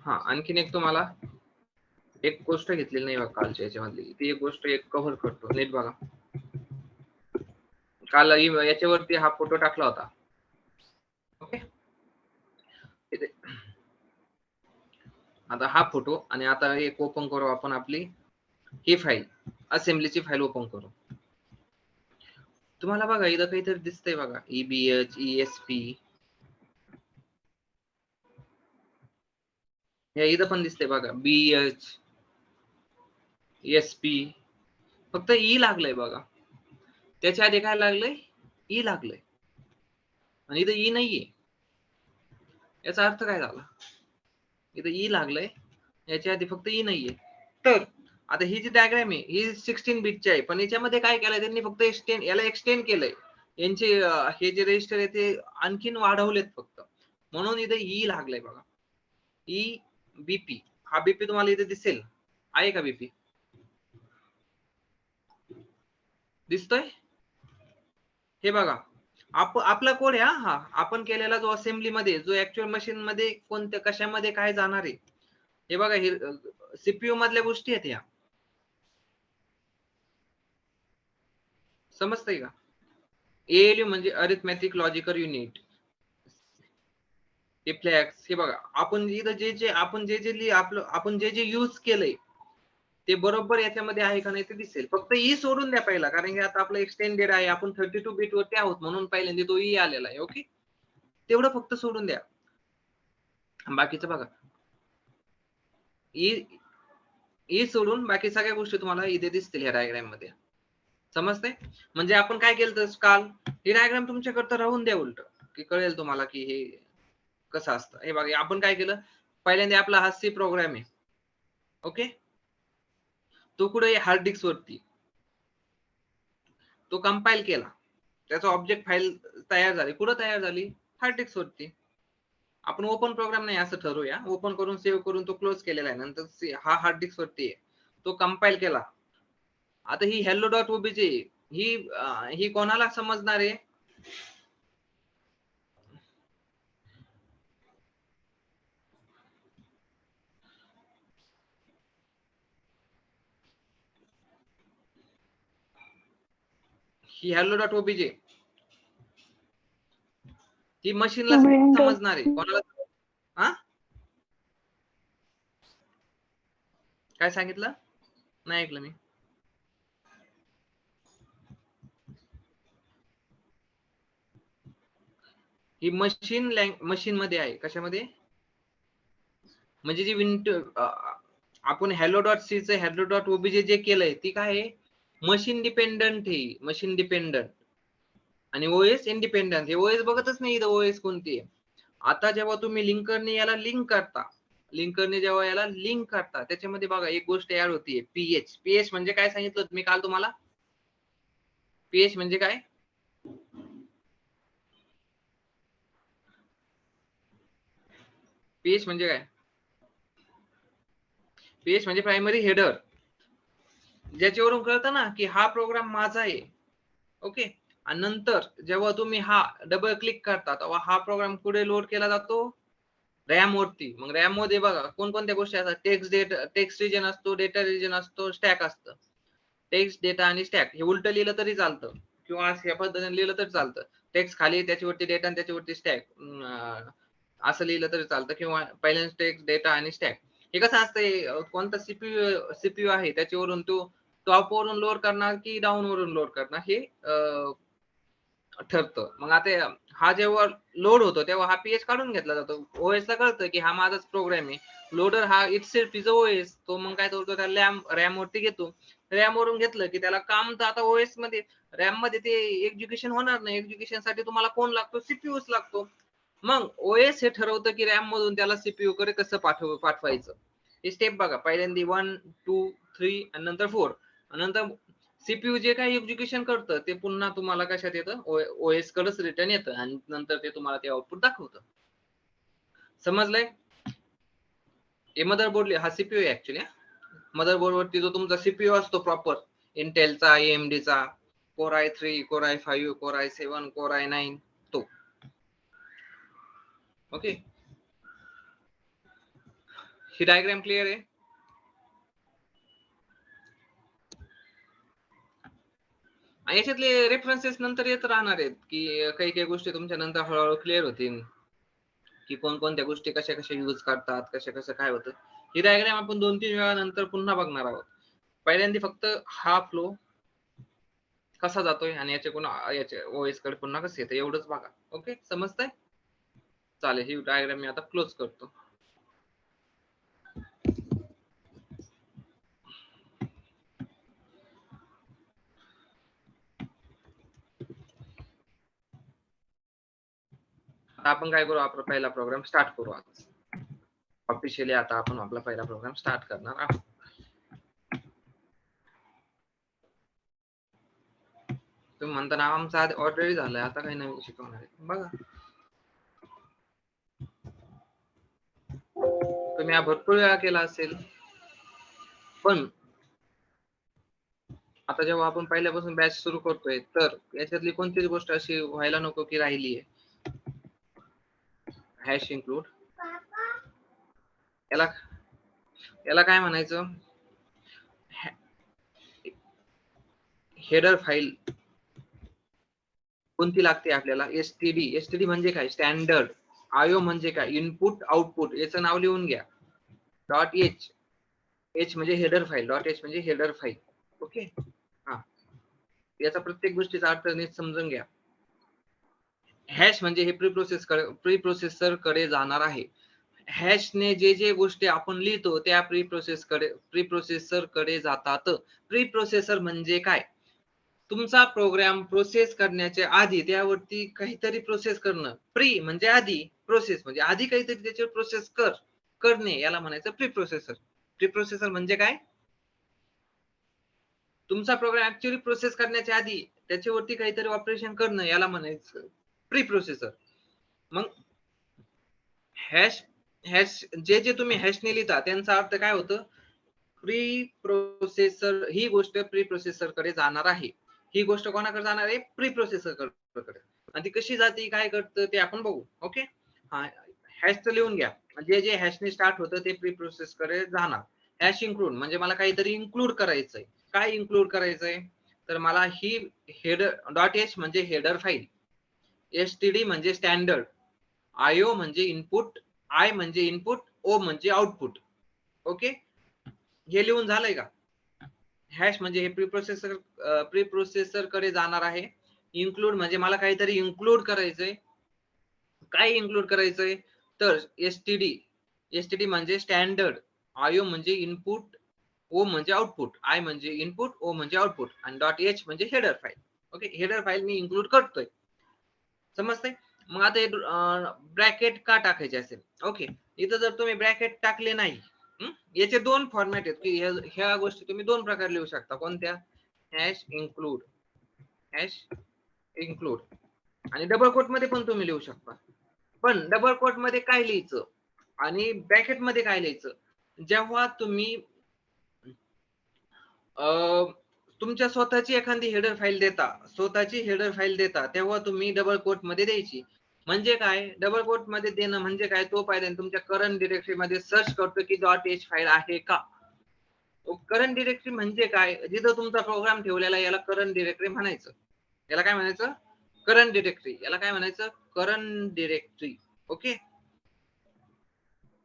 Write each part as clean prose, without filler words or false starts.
हा आणखीन एक तुम्हाला एक गोष्ट घेतलेली नाही बघा कालच्या याच्यामधली, ती एक गोष्ट एक कव्हर करतो, नीट बघा. काल याच्यावरती हा फोटो टाकला होता. ओके, आता हा फोटो आणि आता एक ओपन करू आपण आपली ही फाईल, असेंब्लीची फाईल ओपन करू. तुम्हाला बघा इथं काहीतरी दिसतंय बघा, EBH ESP हे इथं पण दिसतंय बघा, BH SP, फक्त E लागलंय बघा. त्याच्या आधी काय लागलंय? E लागलंय आणि इथं E नाहीये. याचा अर्थ काय झाला? इथं E लागलंय, याच्या आधी फक्त E नाहीये. तर आता ही जी डायग्राम आहे ही 16 बिटची आहे, पण याच्यामध्ये काय केलंय त्यांनी, फक्त याला एक्सटेंड केलंय. यांचे हे जे रजिस्टर आहे ते आणखीन वाढवलेत फक्त, म्हणून इथे E लागलंय बघा. EBP, हा BP तुम्हाला इथे दिसेल, आहे का BP? दिसतोय? हे बघा, आपला कोड आहे हा, आपण केलेला जो असेंब्ली मध्ये, जो ऍक्च्युअल मशीन मध्ये कोणत्या कशामध्ये काय जाणार आहे, हे बघा, हे CPU मधल्या गोष्टी आहेत या. समजतंय का? ALU म्हणजे अरिथमॅटिक लॉजिकल युनिट. हे फ्लॅग्स, हे बघा, आपण इथं आपण जे यूज केलंय ते बरोबर याच्यामध्ये आहे का नाही ते दिसेल. फक्त E सोडून द्या पहिला, कारण की आता आपलं एक्सटेंडेड आहे, आपण 32 बिट वरती आहोत, म्हणून पहिल्यांदा तो E आलेला आहे. ओके, तेवढं फक्त सोडून द्या, बाकीचं बघा. E सोडून बाकी सगळ्या गोष्टी तुम्हाला इथे दिसतील ह्या डायग्राम मध्ये. समजते? म्हणजे आपण काय केलं काल, ही डायग्राम तुमच्याकरता राहून द्या उलट, की कळेल तुम्हाला की हे कसं असतं. हे बघा, आपण काय केलं, पहिल्यांदा आपला हा C प्रोग्राम आहे. ओके, तो कुठे हार्ड डिस्क वरती, तो कंपाईल केला, त्याचा ऑब्जेक्ट फाईल तयार झाली. कुठं तयार झाली? हार्ड डिस्क वरती. आपण ओपन प्रोग्राम नाही असं ठरवूया, ओपन करून सेव्ह करून तो क्लोज केलेला आहे. नंतर हा हार्ड डिस्क वरती आहे, तो कंपाईल केला. आता ही hello.obj ही कोणाला समजणार आहे? ही hello.obj ही मशीनला समजणार आहे. कोणाला? हा, काय सांगितलं? नाही ऐकलं मी. ही मशीन मध्ये आहे. कशामध्ये? म्हणजे जी आपण hello.c च hello.obj जे केलंय ती काय आहे? मशीन डिपेंडंट आहे, मशीन डिपेंडंट. आणि OS इंडिपेंडंट. हे OS बघतच नाही इथं OS कोणती आहे. आता जेव्हा तुम्ही लिंकरने याला लिंक करता, जेव्हा याला लिंक करता, त्याच्यामध्ये बघा एक गोष्ट ऍड होतीये, PH म्हणजे काय सांगितलं मी काल तुम्हाला? PH म्हणजे काय? PH म्हणजे काय? PH म्हणजे प्रायमरी हेडर, ज्याच्यावरून कळतं ना की हा प्रोग्राम माझा आहे. ओके, आणि नंतर जेव्हा तुम्ही हा डबल क्लिक करता तेव्हा हा प्रोग्राम पुढे लोड केला जातो रॅम वरती. मग रॅम मध्ये बघा कोणकोणत्या गोष्टी असतात? टेक्स्ट रिजन असतो, डेटा रिजन असतो, स्टॅक असतं. टेक्स्ट, डेटा आणि स्टॅक हे उलट लिहिलं तरी चालतं, किंवा या पद्धतीने लिहिलं तरी चालतं. टेक्स्ट खाली, त्याच्यावरती डेटा आणि त्याच्यावरती स्टॅक, असं लिहिलं तरी चालतं, किंवा पहिल्यांदा टेक्स्ट, डेटा आणि स्टॅक. हे कसं असतंय, कोणता सीपीयू आहे त्याच्यावरून तो टॉप वरून लोड करणार की डाऊन वरून लोड करणार हे ठरतं. मग आता हा जेव्हा लोड होतो तेव्हा हा पीएच काढून घेतला जातो. ओएस ला कळतं की हा माझाच प्रोग्राम आहे. लोडर हा इटसेल्फ इज ओएस, तो मग काय करतो, त्याला रॅम वरती घेतो. रॅम वरून घेतलं की त्याला काम तर आता ओएस मध्ये, रॅम मध्ये ते एक्झिक्युशन होणार नाही. एक्झिक्युशन साठी तुम्हाला कोण लागतो? सीपीयूच लागतो. मग ओएस हे ठरवतं की रॅम मधून त्याला सीपीयू कडे कसं पाठवायचं. हे स्टेप बघा, पहिल्यांदा 1 2 3 आणि नंतर 4. नंतर सीपीयू जे काही एक्झिक्युशन करतं ते पुन्हा तुम्हाला कशात येतं? ओएस कडेच रिटर्न येतं, आणि नंतर ते तुम्हाला ते आउटपुट दाखवतं. समजलंय? हे मदरबोर्ड हा सीपीयू आहे ऍक्च्युली. मदरबोर्ड वरती जो तुमचा सीपीयू असतो प्रॉपर, इंटेलचा, AMD चा, Core i3, Core i5, Core i7, Core i9, तो. ओके, ही डायग्राम क्लिअर आहे? याच्यातले रेफरन्सेस नंतर येत राहणार आहेत की काही काही गोष्टी तुमच्या नंतर हळूहळू क्लिअर होतील की कोणकोणत्या गोष्टी कशा कशा यूज करतात, कशा कसं काय होतं. ही डायग्राम आपण 2-3 वेळा नंतर पुन्हा बघणार आहोत. पहिल्यांदा फक्त हा फ्लो कसा जातोय आणि याच्या ओएस कडे पुन्हा कसं येतं एवढंच बघा. ओके, समजतंय? चालेल, ही डायग्राम मी आता क्लोज करतो. आता आपण काय करू, आपला पहिला प्रोग्राम स्टार्ट करू. आज ऑफिशियली आता आपण आपला पहिला प्रोग्राम स्टार्ट करणार आहोत. तुम्ही म्हणता ना आमचा ऑलरेडी झालाय, आता काही नवीन शिकवणार आहे. बघा तुम्ही हा भरपूर वेळा केला असेल, पण आता जेव्हा आपण पहिल्यापासून बॅच सुरू करतोय तर याच्यातली कोणतीच गोष्ट अशी व्हायला नको की राहिली आहे. हॅश इन्क्लूड, याला काय म्हणायचं, हेडर फाईल कोणती लागते आपल्याला, एसटीडी म्हणजे काय, स्टँडर्ड. आयओ म्हणजे काय, इनपुट आउटपुट. याचं नाव लिहून घ्या. डॉट एच म्हणजे हेडर फाईल, डॉट एच म्हणजे हेडर फाईल. ओके, हा, याचा प्रत्येक गोष्टीचा अर्थ नीट समजून घ्या. हॅश म्हणजे हे प्रीप्रोसेसर कडे जाणार आहे. हॅशने जे गोष्टी आपण लिहितो त्या प्रीप्रोसेसर कडे जातात. प्रीप्रोसेसर म्हणजे काय, तुमचा प्रोग्राम प्रोसेस करण्याच्या आधी त्यावरती काहीतरी प्रोसेस करणं. प्री म्हणजे आधी, प्रोसेस म्हणजे आधी काहीतरी त्याच्यावर प्रोसेस करणे, याला म्हणायचं प्रीप्रोसेसर. प्रीप्रोसेसर म्हणजे काय, तुमचा प्रोग्राम ऍक्च्युअली प्रोसेस करण्याच्या आधी त्याच्यावरती काहीतरी ऑपरेशन करणं, याला म्हणायचं प्रीप्रोसेसर. मग हॅश जे तुम्ही हॅशने लिहिता त्यांचा अर्थ काय होतं, प्री प्रोसेसर. ही गोष्ट प्री प्रोसेसर कडे जाणार आहे. ही गोष्ट कोणाकडे जाणार आहे, प्री प्रोसेसर कडे. आणि ती कशी जाते, काय करतं ते आपण बघू. ओके, हा, हॅशचं लिहून घ्या. जे हॅशने स्टार्ट होतं ते प्री प्रोसेस कडे जाणार. हॅश इन्क्लूड म्हणजे मला काहीतरी इन्क्लूड करायचंय. काय इन्क्लूड करायचंय, तर मला ही हेडर, डॉट एच म्हणजे हेडर फाईल, एसटीडी म्हणजे स्टँडर्ड, आयओ म्हणजे इनपुट, आय म्हणजे इनपुट, ओ म्हणजे आउटपुट. ओके, हे लिहून झालंय का. हॅश म्हणजे हे प्रीप्रोसेसर कडे जाणार आहे. इन्क्लूड म्हणजे मला काहीतरी इन्क्लूड करायचंय. काय इन्क्लूड करायचंय, तर एसटीडी म्हणजे स्टँडर्ड, आयओ म्हणजे इनपुट, ओ म्हणजे आउटपुट, आय म्हणजे इनपुट, ओ म्हणजे आउटपुट, आणि डॉट एच म्हणजे header file. Okay, header file मी इन्क्लूड करतोय. समजतंय. मग आता हे ब्रॅकेट का टाकायचे असेल. ओके, इथं जर तुम्ही ब्रॅकेट टाकले नाही, याचे दोन फॉर्मॅट आहेत की ह्या गोष्टी तुम्ही दोन प्रकारे लिहू शकता. कोणत्या, हॅश इन्क्लूड आणि डबल कोट मध्ये पण तुम्ही लिहू शकता. पण डबल कोट मध्ये काय लिहायचं आणि ब्रॅकेट मध्ये काय लिहायचं, जेव्हा तुम्ही तुमच्या स्वतःची एखादी हेडर फाईल देता तेव्हा तुम्ही डबल कोट मध्ये द्यायची. म्हणजे काय, डबल कोट मध्ये देणं म्हणजे काय, तो पहिल्यांदा तुमच्या करंट डिरेक्टरी मध्ये सर्च करतो की डॉट एच फाईल आहे का. करंट डिरेक्टरी म्हणजे काय, जिथं तुमचा प्रोग्राम ठेवलेला, याला करंट डिरेक्टरी म्हणायचं. याला काय म्हणायचं, करंट डिरेक्टरी. याला काय म्हणायचं, करंट डिरेक्टरी. ओके,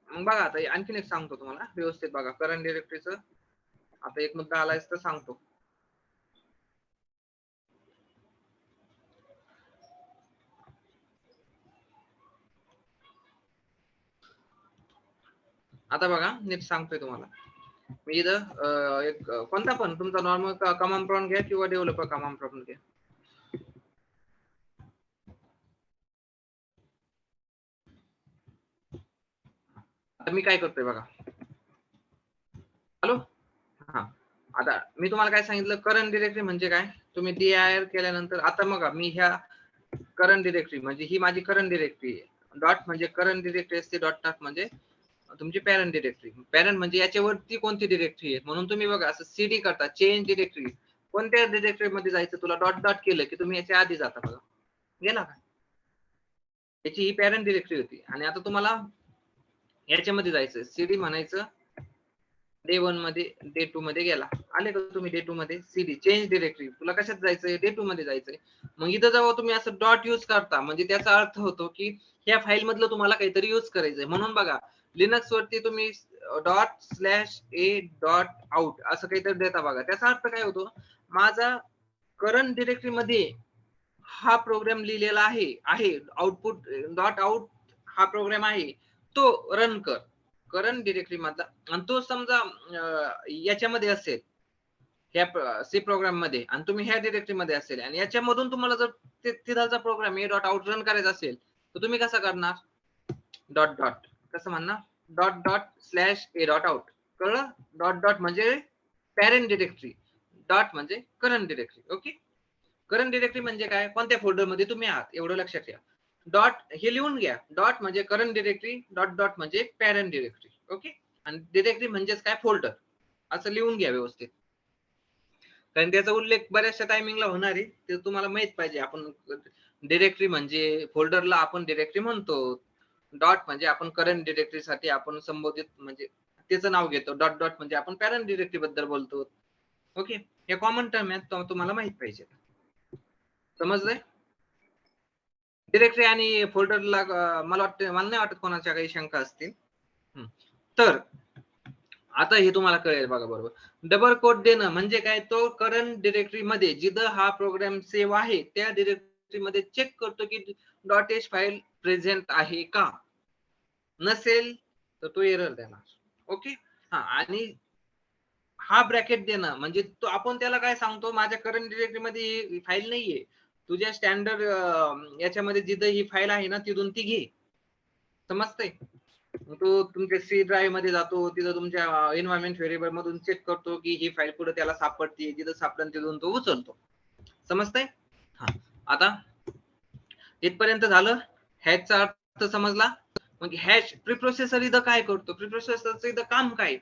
मग बघा आता आणखीन एक सांगतो तुम्हाला व्यवस्थित बघा करंट डिरेक्टरीचं. आता एक मुद्दा आलाय तर सांगतो. आता बघा नीट सांगतोय तुम्हाला मी. इथं एक कोणता पण तुमचा नॉर्मल कमांड प्रॉम्प्ट घ्या किंवा डेव्हलपर कमांड प्रॉम्प्ट घ्या. आता मी काय करतोय बघा. हॅलो, हा, आता मी तुम्हाला काय सांगितलं, करंट डिरेक्टरी म्हणजे काय. तुम्ही dir केल्यानंतर आता बघा, मी ह्या करंट डिरेक्टरी म्हणजे ही माझी करंट डिरेक्टरी आहे. डॉट म्हणजे करंट डिरेक्टरी असते, डॉट म्हणजे तुमची पॅरेंट डिरेक्टरी. पॅरेंट म्हणजे याच्यावरती कोणती डिरेक्टरी आहे. म्हणून तुम्ही बघा असं सीडी करता, चेंज डिरेक्टरी, कोणत्या डिरेक्टरी मध्ये जायचं, तुला डॉट डॉट केलं की तुम्ही याच्या आधी जाता. बघा गेला का, याची ही पॅरेंट डिरेक्टरी होती. आणि आता तुम्हाला याच्यामध्ये जायचं, सीडी म्हणायचं, डे 1 मध्ये डे 2 मध्ये गेला. आले का तुम्ही डे 2 मध्ये? CD change directory. तुला कशात जायचंय? डे 2 मध्ये जायचंय. मग इथं जेव्हा तुम्ही असं डॉट यूज करता म्हणजे त्याचा अर्थ होतो की ह्या फाईल मधलं तुम्हाला काहीतरी यूज करायचंय. म्हणून बघा लिनक्स वरती तुम्ही ./a.out असं काहीतरी देता बघा. त्याचा अर्थ काय होतो? माझा करंट डिरेक्टरी मध्ये हा प्रोग्राम लिहिलेला आहे आउटपुट .out हा प्रोग्राम आहे, तो रन कर करंट डिरेक्टरी मधला. आणि तो समजा याच्यामध्ये असेल ह्या सी प्रोग्राम मध्ये आणि तुम्ही ह्या डिरेक्टरी मध्ये असेल आणि याच्यामधून तुम्हाला जर तिथलचा प्रोग्राम .out रन करायचा असेल तर तुम्ही कसं करणार? डॉट डॉट कसं म्हणणार? ./a.out कळलं? डॉट म्हणजे पॅरेंट डिरेक्टरी, डॉट म्हणजे current directory. Okay, current directory म्हणजे काय? कोणत्या फोल्डर मध्ये तुम्ही आहात एवढं लक्षात ठेवा. डॉट हे लिहून घ्या. डॉट म्हणजे करंट डिरेक्टरी, डॉट म्हणजे पॅरेंट डिरेक्टरी. ओके, आणि डिरेक्टरी म्हणजेच काय? फोल्डर. असं लिहून घ्या व्यवस्थित, कारण त्याचा उल्लेख बऱ्याचशा टायमिंगला होणार आहे, ते तुम्हाला माहित पाहिजे. आपण डिरेक्टरी म्हणजे फोल्डरला आपण डिरेक्टरी म्हणतो. डॉट म्हणजे आपण करंट डिरेक्टरी साठी आपण संबोधित म्हणजे त्याचं नाव घेतो. डॉट म्हणजे आपण पॅरेंट डिरेक्टरी बद्दल बोलतो. ओके, हे कॉमन टर्म आहे, तुम्हाला माहित पाहिजे. समजलंय? डिरेक्टरी आणि फोल्डरला मला नाही वाटत कोणाच्या काही शंका असतील. तर आता हे तुम्हाला कळेल बघा. बरोबर, डबल कोट देणं म्हणजे काय? तो करंट डिरेक्टरी मध्ये जिथं हा प्रोग्राम सेव्ह आहे त्या डिरेक्टरी मध्ये चेक करतो की .h फाईल प्रेझेंट आहे का. नसेल तर तो एरर देणार. ओके, हा, आणि हा ब्रॅकेट देणं म्हणजे तो आपण त्याला काय सांगतो? माझ्या करंट डिरेक्टरी मध्ये फाईल नाहीये, तुझ्या स्टँडर्ड याच्यामध्ये जिथं ही फाईल आहे ना तिथून ती घे. समजतंय? तो तुमच्या सी ड्राईव्ह मध्ये जातो, तिथं तुमच्या एन्व्हायरमेंट व्हेरिएबल मधून चेक करतो की ही फाईल पुढे त्याला सापडते, जिथं सापडन तिथून तो उचलतो. समजतंय? हा, आता इथपर्यंत झालं. हॅशचा अर्थ समजला. मग हॅश प्रीप्रोसेसर इथं काय करतो? प्रीप्रोसेसरचं इथं काम काय?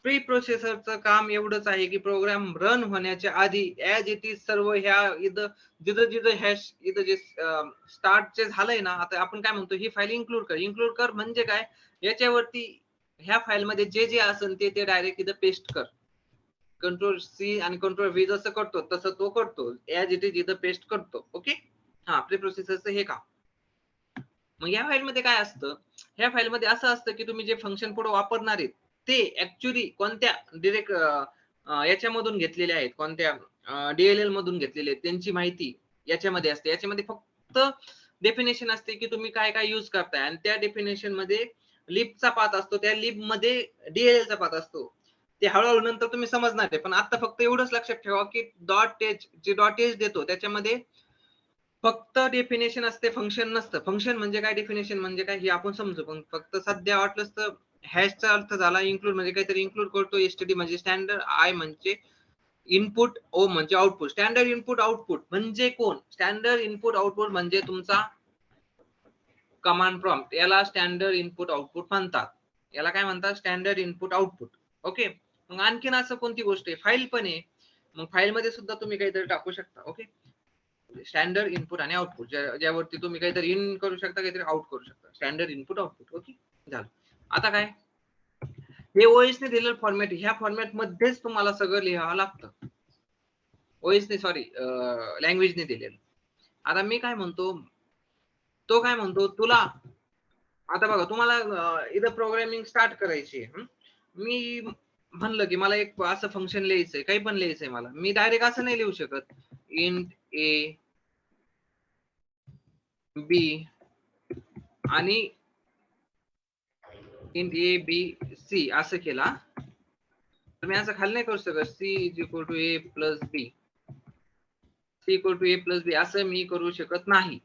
प्री प्रोसेसरचं काम एवढंच आहे की प्रोग्राम रन होण्याच्या आधी ऍज इट इज सर्व ह्या इथं जिथं हॅश इथं जे स्टार्टचे झालंय ना, आता आपण काय म्हणतो? ही फाईल इन्क्लूड कर. इन्क्लूड कर म्हणजे काय? याच्यावरती ह्या फाईल मध्ये जे असेल ते डायरेक्ट इथं पेस्ट कर. कंट्रोल सी आणि कंट्रोल व्ही जसं करतो तसं तो करतो. ऍज इट इज इथं पेस्ट करतो. ओके, हा, प्री प्रोसेसरचं हे काम. मग या फाईल मध्ये काय असतं? ह्या फाईल मध्ये असं असतं की तुम्ही जे फंक्शन पुढे वापरणार आहेत ते ऍक्च्युअली कोणत्या डिरेक्ट याच्यामधून घेतलेले आहेत, कोणत्या डीएलएल मधून घेतलेले आहेत त्यांची माहिती याच्यामध्ये असते. याच्यामध्ये फक्त डेफिनेशन असते की तुम्ही काय काय यूज करताय आणि त्या डेफिनेशन मध्ये लिबचा पाथ असतो, त्या लिब मध्ये डीएलएल चा पाथ असतो. ते हळूहळू नंतर तुम्ही समजणार आहे. पण आता फक्त एवढंच लक्षात ठेवा की .h देतो त्याच्यामध्ये फक्त डेफिनेशन असते, फंक्शन नसतं. फंक्शन म्हणजे काय, डेफिनेशन म्हणजे काय हे आपण समजू. पण फक्त सध्या वाटलंच तर हॅशचा अर्थ झाला इन्क्लूड म्हणजे काहीतरी इन्क्लूड करतो. एसटीडी म्हणजे स्टँडर्ड, आय म्हणजे इनपुट, ओ म्हणजे आउटपुट. स्टँडर्ड इनपुट आउटपुट म्हणजे कोण? स्टँडर्ड इनपुट आउटपुट म्हणजे तुमचा कमांड प्रॉम्प्ट. याला स्टँडर्ड इनपुट आउटपुट म्हणतात. याला काय म्हणतात? Standard input output. ओके, मग आणखीन असं कोणती गोष्ट आहे? फाईल पण आहे. मग फाईल मध्ये सुद्धा तुम्ही काहीतरी टाकू शकता. ओके, स्टँडर्ड इनपुट आणि आउटपुट ज्यावरती तुम्ही काहीतरी इन करू शकता, काहीतरी आउट करू शकता. Standard input output. ओके, झालं. आता काय? हे ओएस ने दिलेलं फॉर्मॅट, ह्या फॉर्मॅट मध्येच तुम्हाला सगळं लिहावं लागतं. ओएस ने सॉरी लँग्वेजने दिलेलं. आता मी काय म्हणतो, तो काय म्हणतो तुला, आता बघा तुम्हाला इथं प्रोग्रामिंग स्टार्ट करायची. मी म्हणलं की मला एक असं फंक्शन लिहायचंय, काही पण लिहायचंय मला. मी डायरेक्ट असं नाही लिहू शकत इंट ए बी आणि इंट ए बी सी असं केला तर मी असं खाली नाही करू शकत. C is equal to a plus b, c equal to a plus b असं मी करू शकत नाही.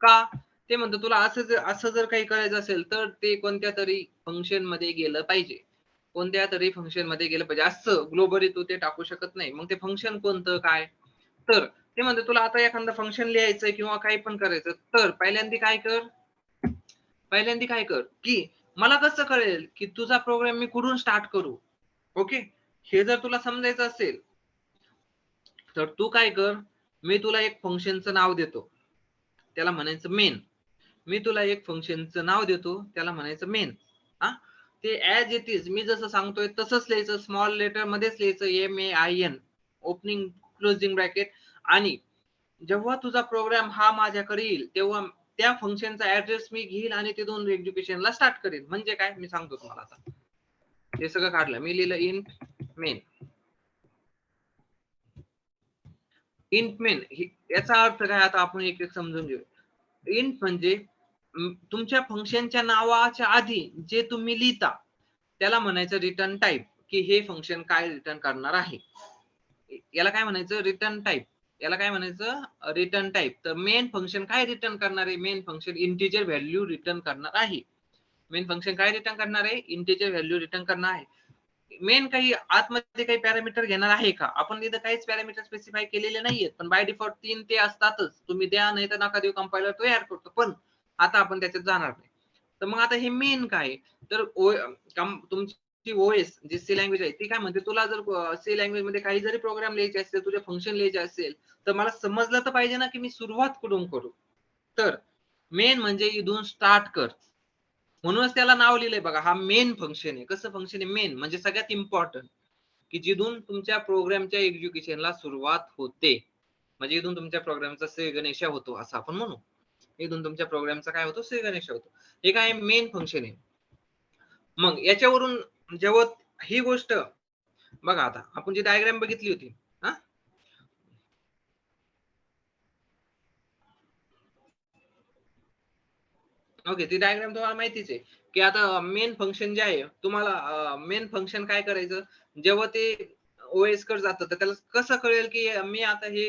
का? ते म्हणतो तुला असं जर काही करायचं असेल तर ते कोणत्या तरी फंक्शन मध्ये गेलं पाहिजे, कोणत्या तरी फंक्शन मध्ये गेलं पाहिजे. असं ग्लोबली तू ते टाकू शकत नाही. मग ते फंक्शन कोणतं काय? तर ते म्हणतो तुला आता एखादं फंक्शन लिहायचं किंवा काही पण करायचं तर पहिल्यांदा काय कर की मला कसं कळेल की तुझा प्रोग्राम मी कुठून स्टार्ट करू. ओके, हे जर तुला समजायचं असेल तर तू काय कर, मी तुला एक फंक्शनचं नाव देतो, त्याला म्हणायचं मेन. मी तुला एक फंक्शनचं नाव देतो, त्याला म्हणायचं मेन. हा, ते ऍज इट इज मी जसं सांगतोय तसंच लिहायचं, स्मॉल लेटर मध्येच लिहायचं MAIN ओपनिंग क्लोजिंग ब्रॅकेट. आणि जेव्हा तुझा प्रोग्राम हा माझ्याकडे येईल तेव्हा त्या फंक्शनचा ऍड्रेस मी घेईल आणि तिथून एक्झिक्युशनला स्टार्ट करेन. म्हणजे काय मी सांगतो तुम्हाला. आता हे सगळं काढलं मी, लिहिलं इंट मेन. इंट मेन याचा अर्थ काय आता आपण एक एक समजून घेऊ. इंट म्हणजे तुमच्या फंक्शनच्या नावाच्या आधी जे तुम्ही लिहिता त्याला म्हणायचं रिटर्न टाईप, की हे फंक्शन काय रिटर्न करणार आहे. याला काय म्हणायचं रिटर्न टाईप. याला काय म्हणायचं रिटर्न टाईप. तर मेन फंक्शन काय रिटर्न करणार आहे, main function integer value return करणार आहे. मेन फंक्शन काय रिटर्न करणार आहे, इंटिजर व्हॅल्यू रिटर्न करणार आहे. मेन काही आतमध्ये काही पॅरामीटर घेणार आहे का, आपण इथं काहीच पॅरामीटर स्पेसिफाय केलेले नाहीयेत, पण बाय डिफॉल्ट 3 ते असतातच. तुम्ही द्या नाही तर नका देऊ, कंपायलर तो ऍड करतो. पण आता आपण त्याच्यात जाणार नाही. तर मग आता हे मेन काय, तर तुमची ओएस जी सी लँग्वेज आहे ती काय म्हणते, तुला जर सी लँग्वेज मध्ये काही जरी प्रोग्राम लिहायचे असेल, तुझे फंक्शन लिहायचे असेल, तर मला समजलं तर पाहिजे ना की मी सुरुवात कुठून करू. तर मेन म्हणजे इथून स्टार्ट कर, म्हणूनच त्याला नाव लिहिलंय बघा. हा मेन फंक्शन आहे. कसं फंक्शन आहे, मेन म्हणजे सगळ्यात इम्पॉर्टंट, की जिथून तुमच्या प्रोग्रामच्या एक्झिक्युशनला सुरुवात होते. म्हणजे इथून तुमच्या प्रोग्रामचा श्री गणेशा होतो असं आपण म्हणू. इथून तुमच्या प्रोग्रामचा काय होतो, श्री गणेशा होतो. हे काय मेन फंक्शन आहे. मग याच्यावरून जेव्हा ही गोष्ट बघा, आता आपण जी डायग्राम बघितली होती, हा ओके, ती डायग्राम तुम्हाला माहितीच आहे, की आता मेन फंक्शन जे आहे, तुम्हाला मेन फंक्शन काय करायचं, जेव्हा ते ओएस कडे जातं तर त्याला कसं कळेल की मी आता हे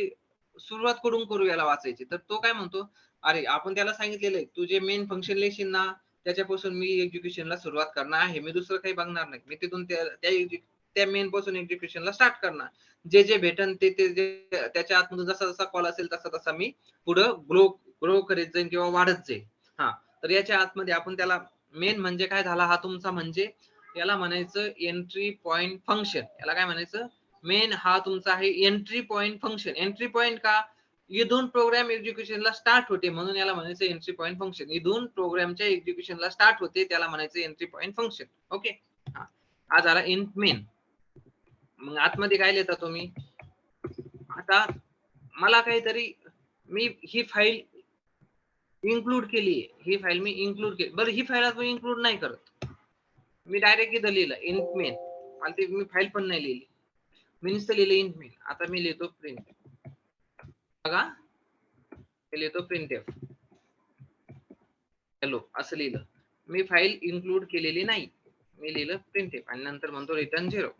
सुरुवात करून करू याला वाचायची. तर तो काय म्हणतो, अरे आपण त्याला सांगितलेलं आहे तुझे मेन फंक्शन लिहिशील ना, त्याच्यापासून मी एक्झिक्युशनला सुरुवात करणार आहे, मी दुसरं काही बघणार नाही. मी तिथून त्या मेन पासून एक्झिक्युशनला स्टार्ट करणार. जे जे भेटन ते त्याच्या आतमधून जसा जसा कॉल असेल तसा तसा मी पुढं ग्रो ग्रो करीत जाईन किंवा वाढत जाईल. हा, तर याच्या आतमध्ये आपण त्याला मेन म्हणजे काय झाला हा तुमचा, म्हणजे याला म्हणायचं एंट्री पॉइंट फंक्शन. याला काय म्हणायचं, मेन हा तुमचा आहे entry point function. Entry point का, इथून प्रोग्राम एक्झिक्युशनला स्टार्ट होते म्हणून याला म्हणायचं एंट्री पॉइंट फंक्शन. इथून प्रोग्रामच्या एक्झिक्युशनला स्टार्ट होते त्याला म्हणायचं एंट्री पॉइंट फंक्शन. ओके, हा झाला इंट मेन. मग आतमध्ये काय लिहिता तुम्ही, आता मला काहीतरी, मी ही फाईल इन्क्लूड केली, ही फाईल मी इन्क्लूड केली. बरं ही फाईल आपण इन्क्लूड नाही करत, मी डायरेक्ट इथं लिहिलं इंट मेन. मला ती मी फाईल पण नाही लिहिली, मी नुसतं लिहिलं इंट मेन. आता मी लिहितो प्रिंट, बघा मी लिहितो प्रिंट एफ हॅलो असं लिहिलं. मी फाईल इन्क्लूड केलेली नाही, मी लिहिलं प्रिंट एफ आणि नंतर म्हणतो रिटर्न 0.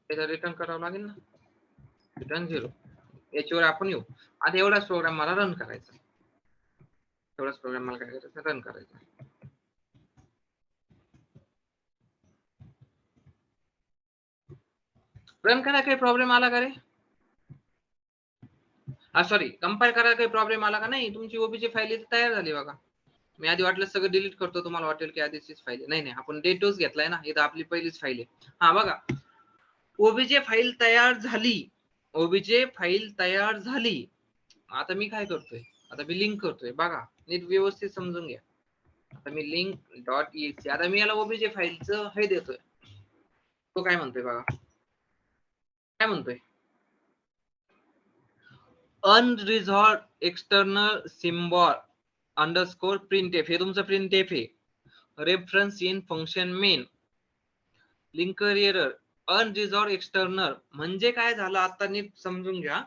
त्याचा रिटर्न करावं लागेल ना, रिटर्न 0. याच्यावर आपण येऊ. आता एवढाच प्रोग्राम मला रन करायचा, एवढाच प्रोग्राम मला काय करायचा, रन करायचा. रन करा, काही प्रॉब्लेम आला का रे, सॉरी कंपाईल करायला काही प्रॉब्लेम आला का नाही. तुमची ओबीजी फाईल तयार झाली बघा. मी आधी वाटलं सगळं डिलीट करतो, तुम्हाला वाटेल की आधीचीच फाईल. नाही नाही, आपण डेटोच घेतलाय ना, इथं आपली पहिलीच फाईल आहे. हा बघा, ओबीजे फाईल तयार झाली, ओबीजे फाईल तयार झाली. आता मी काय करतोय, आता मी लिंक करतोय बघा, नीट व्यवस्थित समजून घ्या. आता मी लिंक डॉट एक्स, आता मी याला ओबीजे फाईलचं हे देतोय. तो काय म्हणतोय बघा, काय म्हणतोय, unresolved external symbol underscore printf. हे तुमचं प्रिंटएफ आहे. Reference in function main, linker error, unresolved external म्हणजे काय झालं आता नीट समजून घ्या.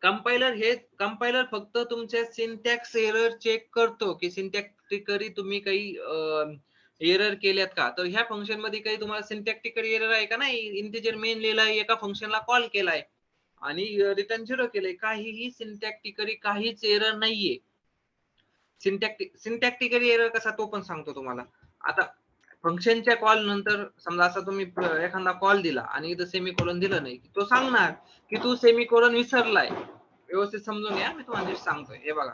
कंपायलर फक्त तुमच्या सिंटॅक्स एरर चेक करतो, की सिंटॅक्टिकली तुम्ही काही एरर केल्यात का. तर ह्या फंक्शन मध्ये काही तुम्हाला सिंटॅक्टिकली एरर आहे का नाही, इंटिजर मेन लिहिलाय, एका फंक्शनला कॉल केलाय आणि रिटर्न 0 केलंय, काहीही सिंटॅक्टिकली काहीच एरर नाहीये. सिंटॅक्टिकली एरर कसा तो पण सांगतो तुम्हाला. आता फंक्शनच्या कॉल नंतर समजा असा तुम्ही एखादा कॉल दिला आणि इथं सेमीकोलन दिलं नाही, तो सांगणार की तू सेमीकोलन विसरलाय. व्यवस्थित समजून घ्या, मी तुम्हाला सांगतोय. हे बघा,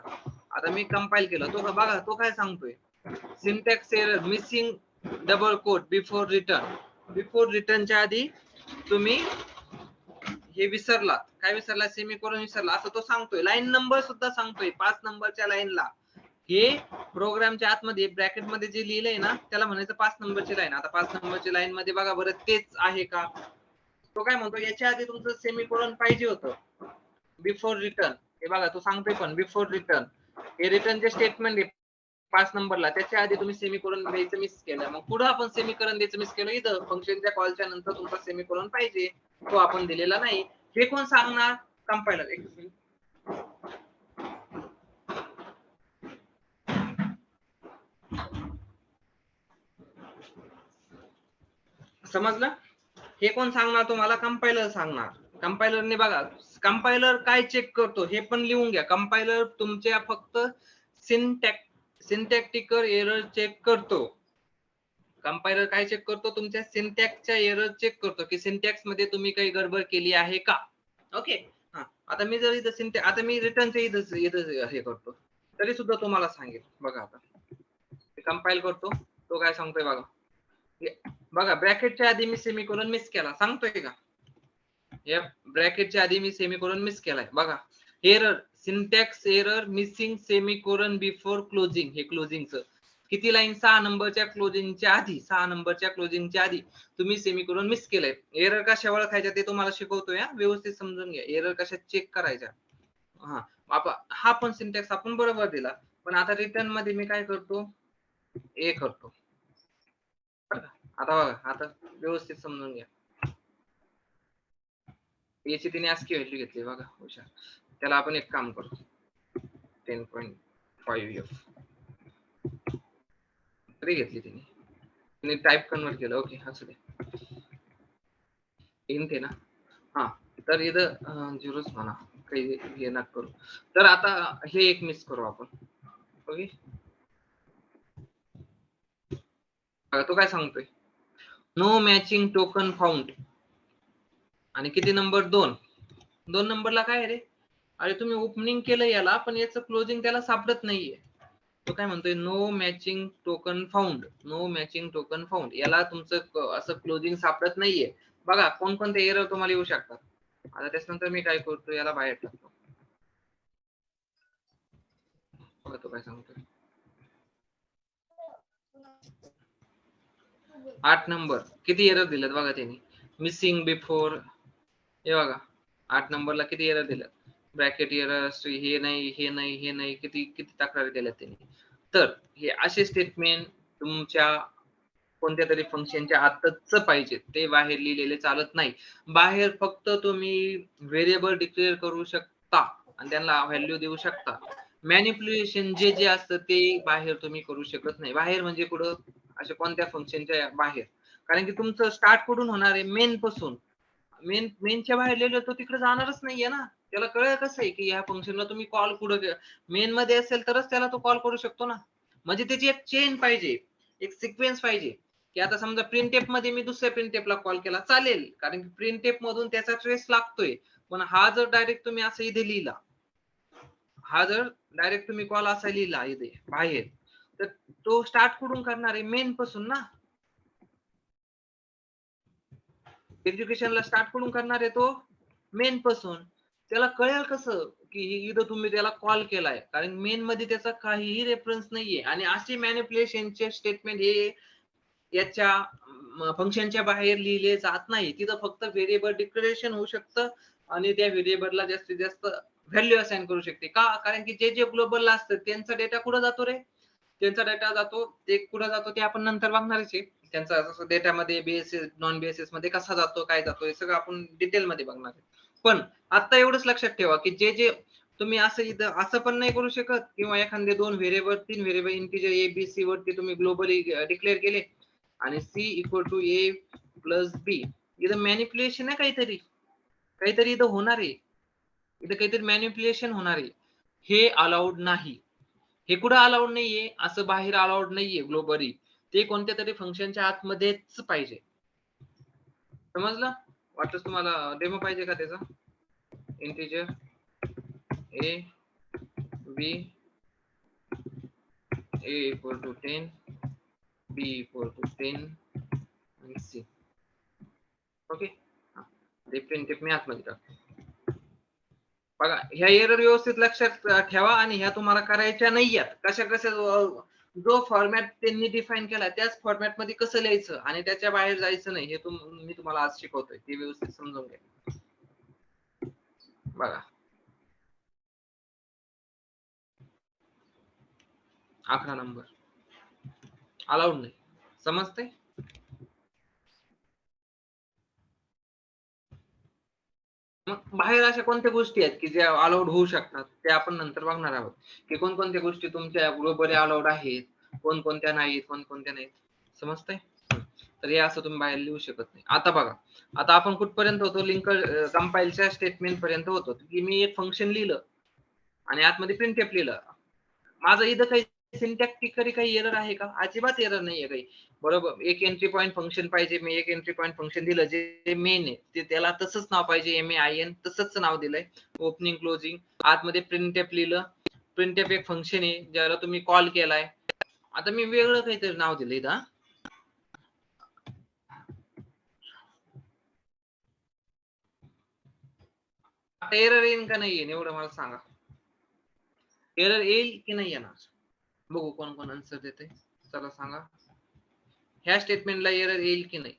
आता मी कंपाईल केलं, तो बघा तो काय सांगतोय, syntax error missing double quote before return. Before रिटर्नच्या आधी तुम्ही हे विसरला, काय विसरला, सेमीकोलन विसरला असं तो सांगतोय. लाईन नंबर सुद्धा सांगतोय, 5 नंबरच्या लाईनला हे प्रोग्रामच्या आतमध्ये ब्रॅकेट मध्ये जे लिहिलंय ना त्याला म्हणायचं 5 नंबरची लाईन. आता 5 नंबरची लाईन मध्ये बघा बरं तेच आहे का? तो काय म्हणतो याच्या आधी तुमचं सेमीकोलन पाहिजे होतं बिफोर रिटर्न. हे बघा तो सांगतोय पण बिफोर रिटर्न हे रिटर्नचे स्टेटमेंट आहे 5 नंबरला. त्याच्या आधी तुम्ही सेमीकोलन द्यायचं मिस केलं. मग पुढे आपण सेमीकोलन द्यायचं मिस केलं. इथं फंक्शनच्या कॉलच्या नंतर तुमचा सेमीकोलन पाहिजे, तो आपण दिलेला नाही. हे कोण सांगणार? कंपायलर. एक मिनिट समजलं? हे कोण सांगणार तुम्हाला? कंपायलर सांगणार. कंपायलरने बघा कंपायलर काय चेक करतो हे पण लिहून घ्या. कंपायलर तुमच्या फक्त सिंटॅक्टिकल एरर चेक करतो. कंपायलर काय चेक करतो? तुमच्या सिंटॅक्सच्या एरर चेक करतो की सिंटॅक्स मध्ये तुम्ही काही गडबड केली आहे का. ओके. आता मी जर इथं आता मी रिटर्नचे इथं हे करतो तरी सुद्धा तुम्हाला सांगेल. बघा आता कंपाईल करतो. तो काय सांगतोय बघा. बघा ब्रॅकेटच्या आधी मी सेमीकोलन मिस केला. सांगतोय का? या ब्रॅकेटच्या आधी मी सेमीकोलन मिस केलाय. बघा error syntax error missing semicolon before closing. हे क्लोजिंगचं किती लाईन? 6 नंबरच्या क्लोजिंगच्या आधी. 6 नंबरच्या क्लोजिंगच्या आधी तुम्ही सेमीकोलन मिस केलंय. एरर कशा ओळखायच्या ते तुम्हाला शिकवतोय. व्यवस्थित समजून घ्या. एरर कशा चेक करायच्या. हा पण सिंटॅक्स आपण बरोबर दिला. पण आता रिटर्न मध्ये मी काय करतो? ए करतो. आता बघा आता व्यवस्थित समजून घ्या. याची तिने ASCII व्हॅल्यू घेतली बघा हुशार. त्याला आपण एक काम करू 10.5f तरी घेतली तिने टाईप कन्वर्ट केलं. ओके असू दे. इन ते ना हा तर इथं झिरोच म्हणा काही हे ना करू. तर आता हे एक मिस करू आपण. ओके तो काय सांगतोय? No matching token found. आणि किती नंबर? 2 नंबरला काय रे? अरे तुम्ही ओपनिंग केलं याला पण याचं क्लोजिंग त्याला सापडत नाहीये. तो काय म्हणतोय? No matching token found. No matching token found याला तुमचं असं क्लोजिंग सापडत नाहीये. बघा कोणकोणते एरर तुम्हाला येऊ शकतात. आता त्याच्यानंतर मी काय करतो याला बाहेर टाकतो. बघा तो काय सांगतोय. 8 नंबर किती एरर दिलेत बघा त्यांनी. Missing before. हे बघा 8 नंबरला किती एरर दिलेत. ब्रॅकेट एरर हे नाही हे नाही हे नाही किती किती तक्रारी दिल्यात त्यांनी. तर हे असे स्टेटमेंट तुमच्या कोणत्या तरी फंक्शनच्या आतच पाहिजे. ते बाहेर लिहिलेले चालत नाही. बाहेर फक्त तुम्ही व्हेरिएबल डिक्लेअर करू शकता आणि त्यांना व्हॅल्यू देऊ शकता. मॅनिप्युलेशन जे जे असतं ते बाहेर तुम्ही करू शकत नाही. बाहेर म्हणजे कुठं? अशा कोणत्या फंक्शनच्या बाहेर. कारण की तुमचं स्टार्ट कुठून होणार आहे? मेन पासून. मेनच्या बाहेर लिहिलं तो तिकडे जाणारच नाहीये ना. त्याला कळलं कसं आहे की या फंक्शनला तुम्ही कॉल कुठं मेन मध्ये असेल तरच त्याला तो कॉल करू शकतो ना. म्हणजे त्याची एक चेन पाहिजे, एक सिक्वेन्स पाहिजे. की आता समजा प्रिंटेप मध्ये मी दुसऱ्या प्रिंटेपला कॉल केला चालेल कारण की प्रिंटेप मधून त्याचा ट्रेस लागतोय. पण हा जर डायरेक्ट तुम्ही असं इथे लिहिला, हा जर डायरेक्ट तुम्ही कॉल असा लिहिला इथे बाहेर, तर तो स्टार्ट कुठून करणार आहे? मेन पासून ना. एज्युकेशनला स्टार्ट कुठून करणार आहे तो? मेन पासून. त्याला कळेल कसं की इथं तुम्ही त्याला कॉल केलाय कारण मेन मध्ये त्याचा काहीही रेफरन्स नाहीये. आणि असे मॅनिप्युलेशनचे स्टेटमेंट हे याच्या फंक्शनच्या बाहेर लिहिले जात नाही. तिथं फक्त व्हेरिएबल डिक्लेरेशन होऊ शकतं आणि त्या व्हेरिएबलला जास्तीत जास्त व्हॅल्यू असाइन करू शकते. का? कारण की जे जे ग्लोबलला असतं त्यांचा डेटा कुठं जातो रे? त्यांचा डेटा जातो, ते कुठं जातो ते आपण नंतर बघणारच आहे. त्यांचा जसं डेटामध्ये बीएसएस नॉन बीएसएस मध्ये कसा जातो काय जातो हे सगळं आपण डिटेल मध्ये बघणार आहे. पण आता एवढंच लक्षात ठेवा की जे जे तुम्ही असं इथं असं पण नाही करू शकत किंवा एखादे 2 व्हेरिएबल 3 व्हेरिएबल इंटिजर ए बी सी वरती तुम्ही ग्लोबली डिक्लेअर केले आणि c equal to a plus b. इथं मॅनिप्युलेशन आहे काहीतरी. काहीतरी इथं होणार आहे. इथं काहीतरी मॅनिप्युलेशन होणार आहे. हे अलाउड नाही. हे कुठं अलाउड नाहीये? असं बाहेर अलाउड नाहीये ग्लोबली. ते कोणत्या तरी फंक्शनच्या आतमध्येच पाहिजे. समजलं? वाटलं तुम्हाला डेमो पाहिजे का त्याचा? Integer A B A equal to 10 B equal to 10 आणि सी. ओके ते प्रिंटफ मी आतमध्ये टाकतो. बघा ह्या एरर व्यवस्थित लक्षात ठेवा आणि ह्या तुम्हाला करायच्या नाहीयेत. कशा जो फॉर्मॅट त्यांनी डिफाईन केला त्याच फॉर्मॅट मध्ये कसं लिहायचं आणि त्याच्या बाहेर जायचं नाही हे मी तुम्हाला आज शिकवतोय. ते व्यवस्थित समजून घ्या. बघा 11 नंबर अलाउड नाही. समजते? मग बाहेर अशा कोणत्या गोष्टी आहेत की ज्या अलाउड होऊ शकतात ते आपण नंतर बघणार आहोत की कोणकोणत्या गोष्टी तुमच्या ग्लोबली अलाउड आहेत, कोणकोणत्या नाहीत, कोणकोणत्या नाहीत. समजतंय? तर हे असं तुम्ही बाहेर लिहू शकत नाही. आता बघा, आता आपण कुठपर्यंत होतो? लिंकर कंपाईलच्या स्टेटमेंट पर्यंत होतो की मी एक फंक्शन लिहिलं आणि आतमध्ये प्रिंटफ लिहिलं. माझं इथं काही सिंटॅक्टिकली काही एरर आहे का? अजिबात एरर नाहीये काही. बरोबर, एक एंट्री पॉइंट फंक्शन पाहिजे, मी एक एंट्री पॉइंट फंक्शन दिलं जे मेन आहे ते त्याला तसंच नाव पाहिजे, MAIN तसंच नाव दिलंय, ओपनिंग क्लोजिंग. आतमध्ये प्रिंटफ लिहिलं. प्रिंटफ एक फंक्शन आहे ज्याला तुम्ही कॉल केलाय. आता मी वेगळं काहीतरी नाव दिलंय इथं. आता एरर येईल का नाही येईल एवढं मला सांगा. एरर येईल की नाही येणार? बघू कोण कोण आन्सर देते. चला सांगा, ह्या स्टेटमेंटला एरर येईल की नाही?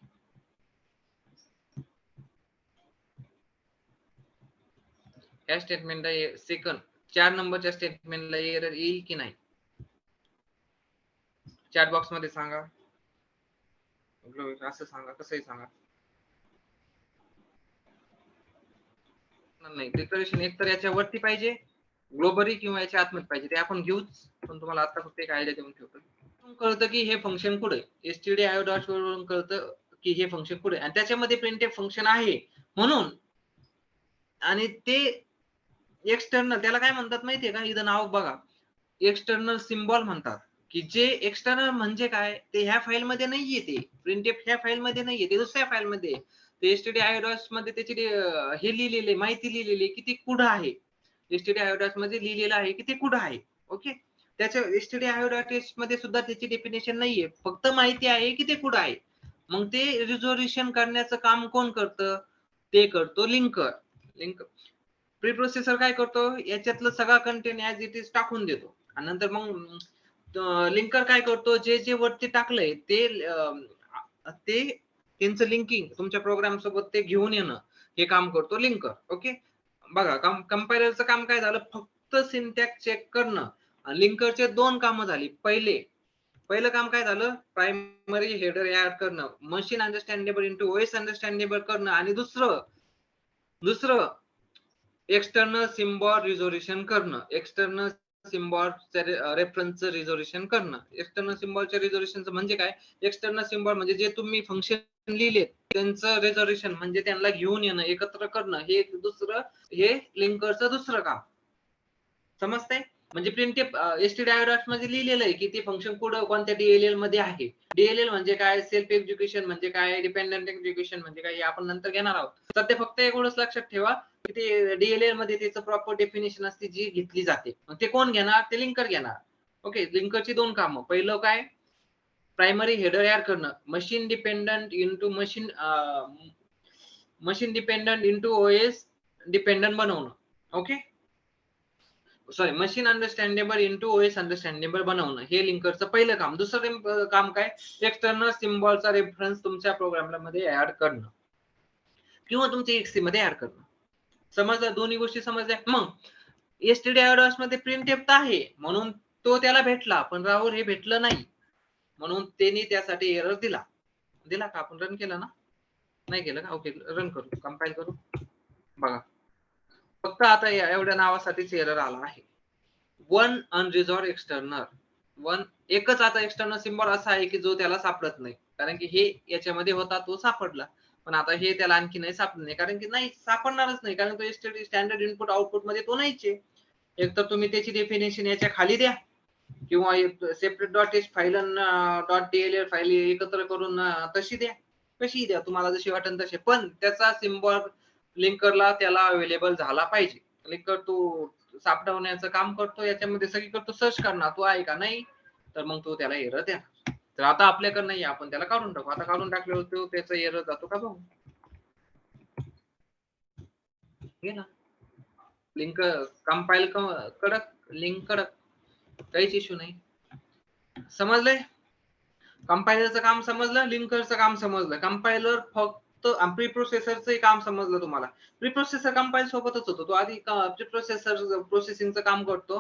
ह्या स्टेटमेंटला सेकंड 4 नंबरच्या स्टेटमेंटला एरर येईल की नाही? चॅट बॉक्स मध्ये सांगा. असं सांगा, कसंही सांगा. नाही, डिक्लेरेशन एक तर याच्या वरती पाहिजे ग्लोबली किंवा याच्या आतमध्ये पाहिजे. ते आपण घेऊच, पण तुम्हाला आता फक्त एक आयडिया देऊन ठेवतो. कळतं की हे फंक्शन कुठे stdio.out वरून कळतं की हे फंक्शन कुठे आणि त्याच्यामध्ये प्रिंटफ फंक्शन आहे म्हणून. आणि ते एक्सटर्नल त्याला काय म्हणतात माहितीये का? इथं नाव बघा, एक्सटर्नल सिम्बॉल म्हणतात. की जे एक्सटर्नल म्हणजे काय, ते ह्या फाईल मध्ये नाहीये. ते प्रिंटफ ह्या फाईल मध्ये नाहीये, ते दुसऱ्या फाईल मध्ये. ते stdio.out मध्ये त्याची हे लिहिलेले माहिती लिहिलेली की ते कुठं आहे. stdio.out मध्ये लिहिलेलं आहे की ते कुठं आहे. ओके, त्याच्या stdio.out मध्ये सुद्धा त्याची डेफिनेशन नाहीये, फक्त माहिती आहे की ते कुठं आहे. मग ते रिझोल्युशन करण्याचं काम कोण करतं? ते करतो लिंकर. प्री प्रोसेसर काय करतो, याच्यातलं सगळा कंटेंट ऍज इट इज टाकून देतो आणि नंतर मग लिंकर काय करतो, जे जे वरती टाकलंय ते त्यांचं लिंकिंग तुमच्या प्रोग्राम सोबत ते घेऊन येणं हे काम करतो लिंकर. ओके, बघा कंपायलरचं काम काय झालं, फक्त सिंटॅक्स चेक करणं. लिंकरचे दोन कामं झाली. पहिलं काम काय झालं, प्रायमरी हेडर ऍड करणं, machine understandable into OS understandable करणं, आणि दुसरं एक्सटर्नल सिम्बॉल रिझोल्युशन करणं. एक्सटर्नल सिम्बॉल रेफरन्सचं रिझोल्युशन करणं. एक्सटर्नल सिम्बॉलच्या रिझोल्युशनचं म्हणजे काय, एक्सटर्नल सिम्बॉल म्हणजे जे तुम्ही फंक्शन लिहिले त्यांचं रिझोल्युशन म्हणजे त्यांना घेऊन येणं, एकत्र करणं, हे लिंकरचं दुसरं काम. समजतंय? म्हणजे प्रिंटफ stdio.out मध्ये लिहिलेलं आहे की ते फंक्शन कुठं कोणत्या DLL मध्ये आहे. DLL म्हणजे काय, सेल्फ एक्झिक्युशन म्हणजे काय, डिपेंडंट एक्झिक्युशन म्हणजे काय, हे आपण नंतर घेणार आहोत. सध्या फक्त एवढंच लक्षात ठेवा की ते DLL मध्ये त्याचं प्रॉपर डेफिनेशन असते जी घेतली जाते. ते कोण घेणार, ते लिंकर घेणार. ओके, लिंकरची दोन कामं. पहिलं काय, प्रायमरी हेडर ऍड करणं, machine dependent into OS dependent बनवणं. Okay, sorry, machine understandable into OS understandable बनवणं, हे लिंकरचं पहिलं काम. दुसरं काम काय, एक्सटर्नल सिम्बॉलचा रेफरन्स तुमच्या प्रोग्राम मध्ये ऍड करणं किंवा तुमच्या एक्ससी मध्ये ऍड करणं. समजलं? दोन्ही गोष्टी समजल्या. मग stdio.out मध्ये प्रिंटफ आहे म्हणून तो त्याला भेटला, पण राहुल हे भेटलं नाही, म्हणून त्यांनी त्यासाठी एरर दिला का? आपण रन केलं ना? नाही केलं का? ओके, रन करू, कंपाईल करू. बघा, फक्त आता एवढ्या नावासाठीच एरर आला आहे. वन अनरिझॉल्व्ड एक्सटर्नल एकच आता एक्सटर्नल सिम्बॉल असा आहे की जो त्याला सापडत नाही, कारण की हे याच्यामध्ये होता तो सापडला, पण आता हे त्याला आणखी नाही सापडत नाही, कारण की नाही सापडणारच नाही, कारण तो स्टँडर्ड इनपुट आउटपुट मध्ये तो नाहीच आहे. एक तर तुम्ही त्याची डेफिनेशन याच्या खाली द्या किंवा separate dot H file dot DLL file एकत्र करून तशी द्या, कशी द्या तुम्हाला जशी वाटेल तशी, पण त्याचा सिम्बॉल लिंकरला त्याला अवेलेबल झाला पाहिजे. लिंकर तो सापडवण्याचं काम करतो, याच्यामध्ये सगळीकडे तो सर्च करणार तो आहे का, नाही तर मग तो त्याला एरर द्या. तर आता आपल्याकडे नाही, आपण त्याला काढून टाकू. आता काढून टाकल्यावर तो त्याचा एरर जातो का बघू. लिंक कंपाईल कडक, लिंक कडक, काहीच इश्यू नाही. समजलंय? कंपायलरचं काम समजलं, लिंकरचं काम समजलं. कंपायलर फक्त प्री प्रोसेसरचं काम समजलं तुम्हाला. प्री प्रोसेसर कंपाईल सोबतच होतो. तो आधी प्री प्रोसेसर प्रोसेसिंगचं काम करतो.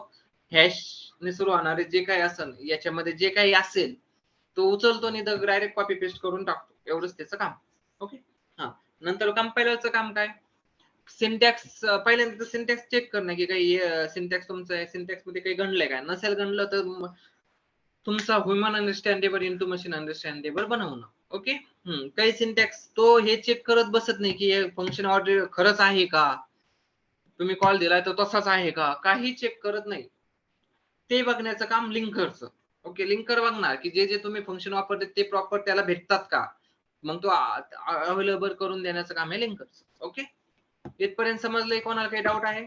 हॅश ने सुरू होणारे जे काही असेल याच्यामध्ये जे काही असेल तो उचलतो आणि डायरेक्ट कॉपी पेस्ट करून टाकतो. एवढंच त्याचं काम. ओके. हा, नंतर कंपायलरचं काम काय? सिंटॅक्स पहिल्यांदा सिंटॅक्स चेक करणं की काही सिंटॅक्स तुमचं सिंटॅक्स मध्ये काही गणलंय का, नसेल गणलं तर तुमचा human understandable into machine understandable बनवणं. ओके. काही सिंटॅक्स तो हे चेक करत बसत नाही की हे फंक्शन ऑर्डर खरंच आहे का, तुम्ही कॉल दिलाय तर तसाच आहे का, काही चेक करत नाही. ते बघण्याचं काम लिंकरचं. ओके. लिंकर बघणार की जे जे तुम्ही फंक्शन वापरते ते प्रॉपर त्याला भेटतात का, मग तो अवेलेबल करून देण्याचं काम आहे लिंकरचं. ओके. इथपर्यंत समजलंय? कोणाला काही डाऊट आहे?